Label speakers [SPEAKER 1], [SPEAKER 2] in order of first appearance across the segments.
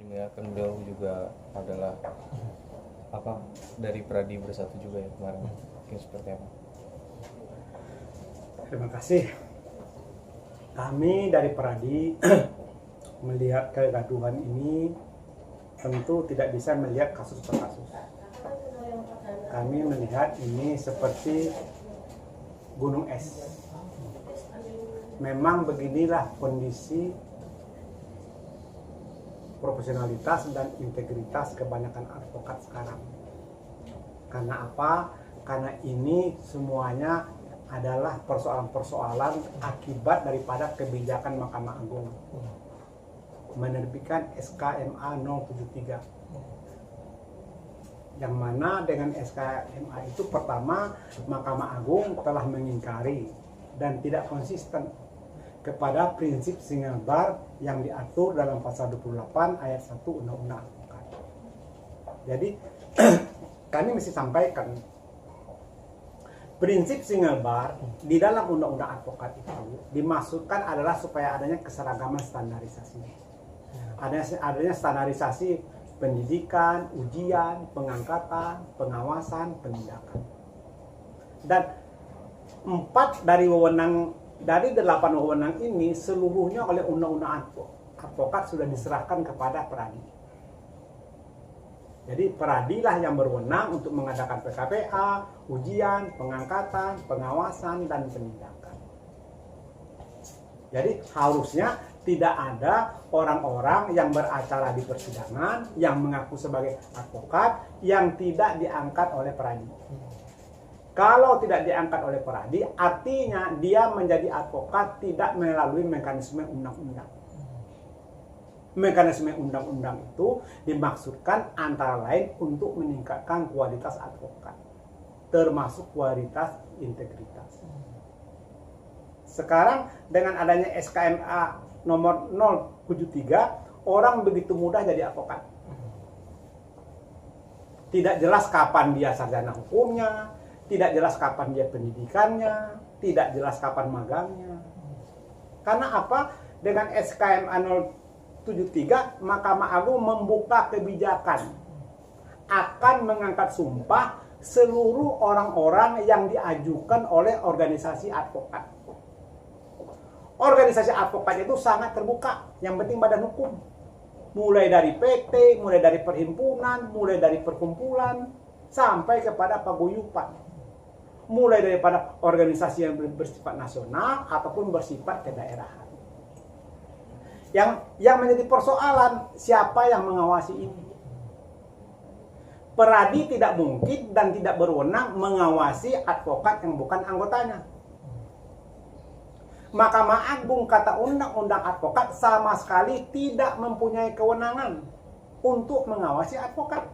[SPEAKER 1] ya kan beliau juga adalah apa dari Pradi Bersatu juga ya kemarin. Mungkin seperti apa?
[SPEAKER 2] Terima kasih. Kami dari Pradi melihat kegaduhan ini tentu tidak bisa melihat kasus per kasus. Kami melihat ini seperti gunung es. Memang beginilah kondisi profesionalitas dan integritas kebanyakan advokat sekarang. Karena apa? Karena ini semuanya adalah persoalan-persoalan akibat daripada kebijakan Mahkamah Agung menerbitkan SK-MA 073. Yang mana dengan SK-MA itu pertama Mahkamah Agung telah mengingkari dan tidak konsisten kepada prinsip single bar yang diatur dalam pasal 28 ayat 1 Undang-Undang Advokat. Jadi kami mesti sampaikan prinsip single bar di dalam Undang-Undang Advokat itu dimaksudkan adalah supaya adanya keseragaman standarisasi. Adanya standarisasi pendidikan, ujian, pengangkatan, pengawasan, penindakan. Dan 4 dari 8 wewenang ini seluruhnya oleh Undang-Undang Advokat sudah diserahkan kepada Pradi. Jadi Pradilah yang berwenang untuk mengadakan PKPA, ujian, pengangkatan, pengawasan, dan penindakan. Jadi harusnya tidak ada orang-orang yang beracara di persidangan yang mengaku sebagai advokat yang tidak diangkat oleh Pradi. Kalau tidak diangkat oleh Pradi, artinya dia menjadi advokat tidak melalui mekanisme undang-undang. Mekanisme undang-undang itu dimaksudkan antara lain untuk meningkatkan kualitas advokat, termasuk kualitas integritas. Sekarang dengan adanya SK-MA nomor 073, orang begitu mudah jadi advokat. Tidak jelas kapan dia sarjana hukumnya, tidak jelas kapan dia pendidikannya, tidak jelas kapan magangnya. Karena apa? Dengan SK-MA 073, Mahkamah Agung membuka kebijakan akan mengangkat sumpah seluruh orang-orang yang diajukan oleh organisasi advokat. Organisasi advokat itu sangat terbuka, yang penting badan hukum. Mulai dari PT, mulai dari perhimpunan, mulai dari perkumpulan, sampai kepada paguyuban. Mulai daripada organisasi yang bersifat nasional ataupun bersifat kedaerahan. Yang menjadi persoalan siapa yang mengawasi ini. Pradi tidak mungkin dan tidak berwenang mengawasi advokat yang bukan anggotanya. Mahkamah Agung kata Undang-Undang Advokat sama sekali tidak mempunyai kewenangan untuk mengawasi advokat,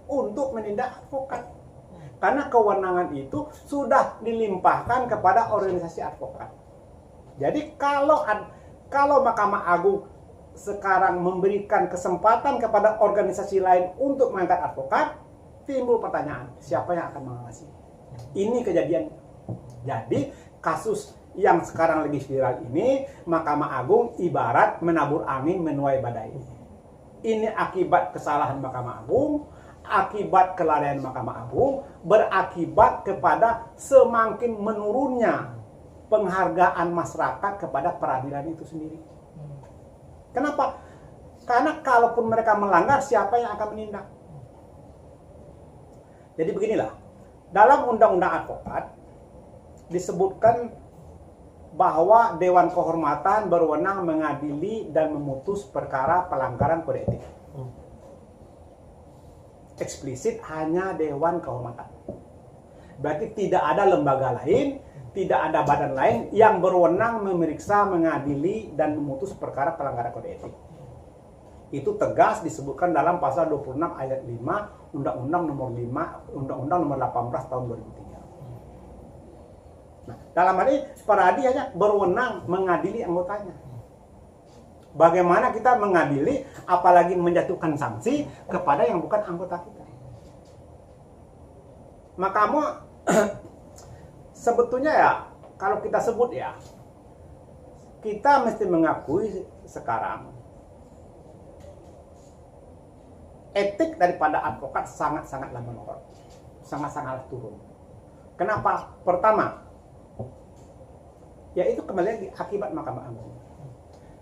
[SPEAKER 2] untuk menindak advokat. Karena kewenangan itu sudah dilimpahkan kepada organisasi advokat. Jadi kalau Mahkamah Agung sekarang memberikan kesempatan kepada organisasi lain untuk mengangkat advokat, timbul pertanyaan, siapa yang akan mengawasi? Ini kejadian. Jadi kasus yang sekarang lagi viral ini, Mahkamah Agung ibarat menabur angin menuai badai. Ini akibat kesalahan Mahkamah Agung, akibat kelalaian Mahkamah Agung, berakibat kepada semakin menurunnya penghargaan masyarakat kepada peradilan itu sendiri. Kenapa? Karena kalaupun mereka melanggar, siapa yang akan menindak? Jadi beginilah, dalam Undang-Undang Advokat disebutkan bahwa Dewan Kehormatan berwenang mengadili dan memutus perkara pelanggaran kode etik. Eksplisit hanya Dewan Kehormatan. Berarti tidak ada lembaga lain, tidak ada badan lain yang berwenang memeriksa, mengadili, dan memutus perkara pelanggaran kode etik. Itu tegas disebutkan dalam pasal 26 ayat 5 Undang-Undang nomor 5, Undang-Undang nomor 18 tahun 2003. Nah, dalam hal ini Pradi hanya berwenang mengadili anggotanya. Bagaimana kita mengadili, apalagi menjatuhkan sanksi kepada yang bukan anggota kita? Maka sebetulnya ya, kalau kita sebut ya, kita mesti mengakui sekarang etik daripada advokat sangat-sangatlah menurun. Sangat-sangatlah turun. Kenapa? Pertama, yaitu kembali di akibat Mahkamah Agung.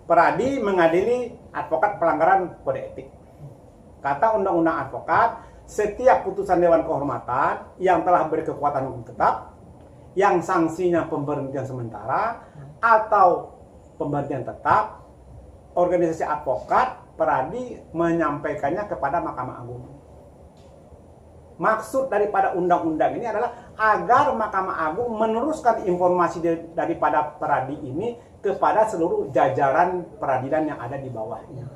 [SPEAKER 2] Peradi mengadili advokat pelanggaran kode etik. Kata Undang-Undang Advokat, setiap putusan Dewan Kehormatan yang telah berkekuatan hukum tetap, yang sanksinya pemberhentian sementara atau pemberhentian tetap, organisasi advokat peradi menyampaikannya kepada Mahkamah Agung. Maksud daripada undang-undang ini adalah agar Mahkamah Agung meneruskan informasi daripada peradi ini kepada seluruh jajaran peradilan yang ada di bawahnya.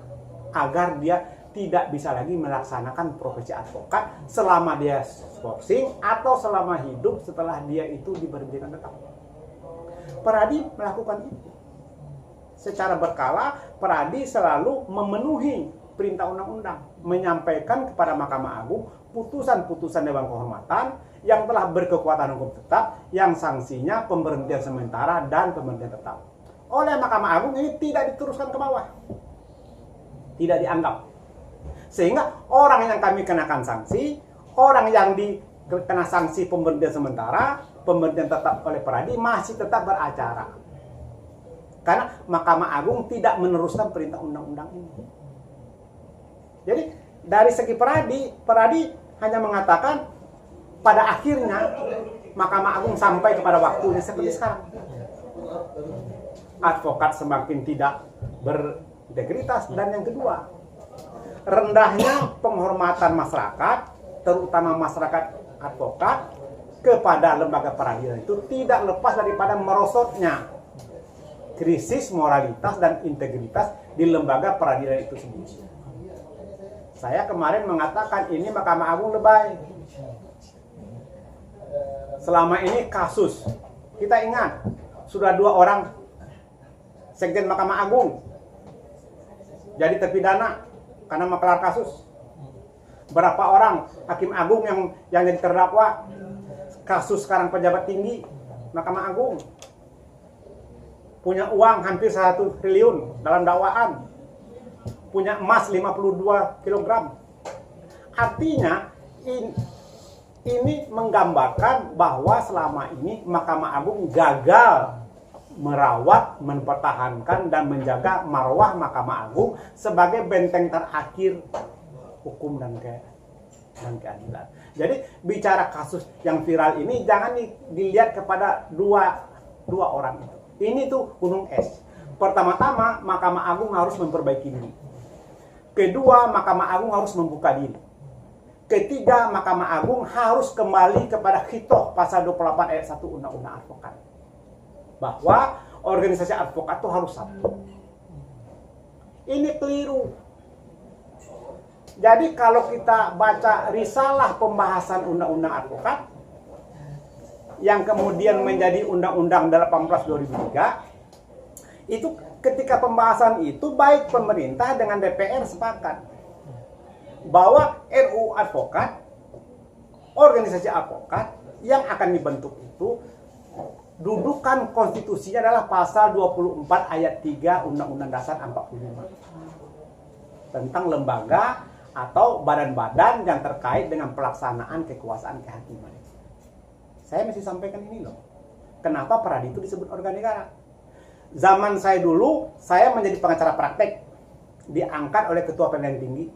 [SPEAKER 2] Agar dia tidak bisa lagi melaksanakan profesi advokat selama dia skorsing atau selama hidup setelah dia itu diberhentikan tetap. Peradi melakukan itu. Secara berkala, peradi selalu memenuhi perintah undang-undang, menyampaikan kepada Mahkamah Agung putusan-putusan Dewan Kehormatan yang telah berkekuatan hukum tetap, yang sanksinya pemberhentian sementara dan pemberhentian tetap. Oleh Mahkamah Agung ini tidak diteruskan ke bawah, tidak dianggap. Sehingga orang yang kami kenakan sanksi, orang yang dikena sanksi pemberhentian sementara, pemberhentian tetap oleh peradi masih tetap beracara. Karena Mahkamah Agung tidak meneruskan perintah undang-undang ini. Jadi dari segi peradi hanya mengatakan pada akhirnya Mahkamah Agung sampai kepada waktunya seperti sekarang. Advokat semakin tidak berintegritas, dan yang kedua, rendahnya penghormatan masyarakat, terutama masyarakat advokat kepada lembaga peradilan itu tidak lepas daripada merosotnya krisis moralitas dan integritas di lembaga peradilan itu sendiri. Saya kemarin mengatakan ini Mahkamah Agung lebay. Selama ini kasus, kita ingat, sudah 2 orang sekjen Mahkamah Agung jadi terpidana karena maklar kasus. Berapa orang hakim agung yang jadi terdakwa kasus sekarang pejabat tinggi Mahkamah Agung. Punya uang hampir 1 triliun dalam dakwaan. Punya emas 52 kg. Artinya ini menggambarkan bahwa selama ini Mahkamah Agung gagal merawat, mempertahankan dan menjaga marwah Mahkamah Agung sebagai benteng terakhir hukum dan keadilan. Jadi bicara kasus yang viral ini jangan dilihat kepada dua orang itu. Ini tuh gunung es. Pertama-tama Mahkamah Agung harus memperbaiki diri. Kedua, Mahkamah Agung harus membuka diri. Ketiga, Mahkamah Agung harus kembali kepada Khitoh pasal 28 ayat 1 Undang-Undang Advokat. Bahwa organisasi advokat itu harus satu. Ini keliru. Jadi kalau kita baca risalah pembahasan Undang-Undang Advokat yang kemudian menjadi Undang-Undang 18/2003, itu ketika pembahasan itu baik pemerintah dengan DPR sepakat bahwa RUU Advokat, organisasi advokat yang akan dibentuk itu dudukan konstitusinya adalah pasal 24 ayat 3 Undang-Undang Dasar 45 tentang lembaga atau badan-badan yang terkait dengan pelaksanaan kekuasaan kehakiman. Saya mesti sampaikan ini loh. Kenapa peradi itu disebut organ negara? Zaman saya dulu, saya menjadi pengacara praktek, diangkat oleh Ketua Pengadilan Tinggi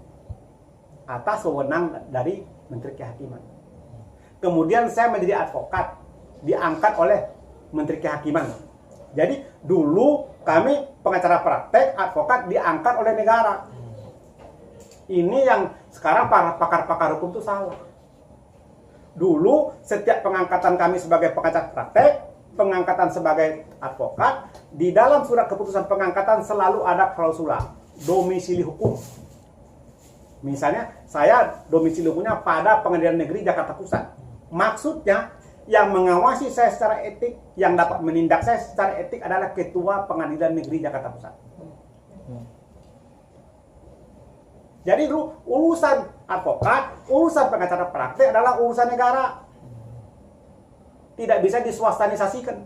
[SPEAKER 2] atas wewenang dari Menteri Kehakiman. Kemudian saya menjadi advokat, diangkat oleh Menteri Kehakiman. Jadi dulu kami pengacara praktek, advokat diangkat oleh negara. Ini yang sekarang para pakar-pakar hukum itu salah. Dulu setiap pengangkatan kami sebagai pengacara praktek, pengangkatan sebagai advokat, di dalam surat keputusan pengangkatan selalu ada klausula domisili hukum. Misalnya saya domisili hukumnya pada Pengadilan Negeri Jakarta Pusat. Maksudnya yang mengawasi saya secara etik, yang dapat menindak saya secara etik adalah Ketua Pengadilan Negeri Jakarta Pusat. Jadi dulu urusan advokat, urusan pengacara praktek adalah urusan negara. Tidak bisa diswastanisasikan.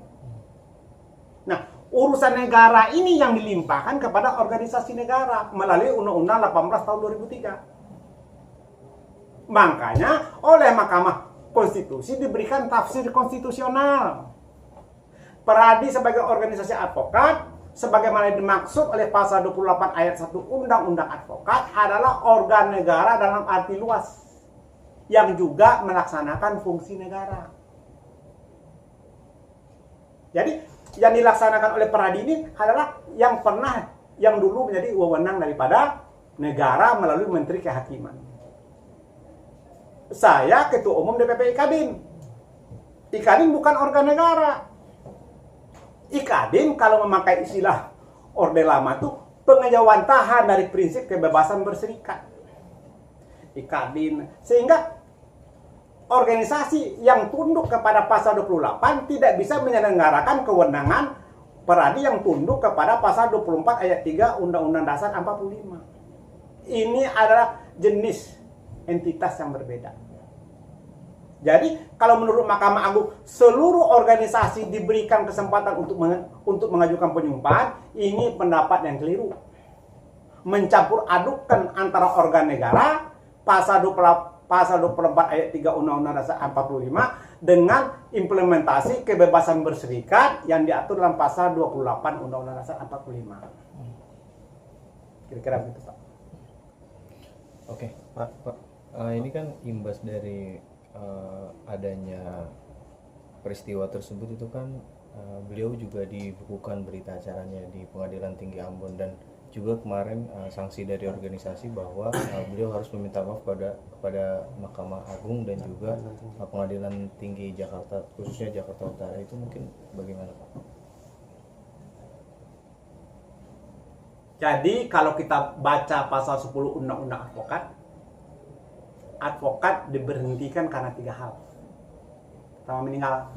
[SPEAKER 2] Nah, urusan negara ini yang dilimpahkan kepada organisasi negara melalui Undang-Undang 18 tahun 2003. Makanya oleh Mahkamah Konstitusi diberikan tafsir konstitusional. Peradi sebagai organisasi advokat, sebagaimana dimaksud oleh pasal 28 ayat 1 Undang-Undang Advokat adalah organ negara dalam arti luas yang juga melaksanakan fungsi negara. Jadi yang dilaksanakan oleh Peradi ini adalah yang dulu menjadi wewenang daripada negara melalui Menteri Kehakiman. Saya Ketua Umum DPP Ikadin. Ikadin bukan organ negara. Ikadin kalau memakai istilah Orde Lama itu pengejawantahan dari prinsip kebebasan berserikat. Ikadin. Sehingga organisasi yang tunduk kepada pasal 28 tidak bisa menyelenggarakan kewenangan Peradi yang tunduk kepada pasal 24 ayat 3 Undang-Undang Dasar 45. Ini adalah jenis entitas yang berbeda. Jadi, kalau menurut Mahkamah Agung, seluruh organisasi diberikan kesempatan untuk mengajukan penyumpahan, ini pendapat yang keliru. Mencampur adukkan antara organ negara, pasal 24 ayat 3 Undang-Undang Dasar 45, dengan implementasi kebebasan berserikat yang diatur dalam pasal 28 Undang-Undang Dasar 45. Kira-kira begitu, Pak.
[SPEAKER 1] Oke, Pak. Ini kan imbas dari adanya peristiwa tersebut itu kan beliau juga dibukukan berita acaranya di Pengadilan Tinggi Ambon, dan juga kemarin sanksi dari organisasi bahwa beliau harus meminta maaf kepada Mahkamah Agung dan juga Pengadilan Tinggi Jakarta, khususnya Jakarta Utara. Itu mungkin bagaimana, Pak?
[SPEAKER 2] Jadi kalau kita baca pasal 10 Undang-Undang Advokat diberhentikan karena 3 hal. Pertama, meninggal.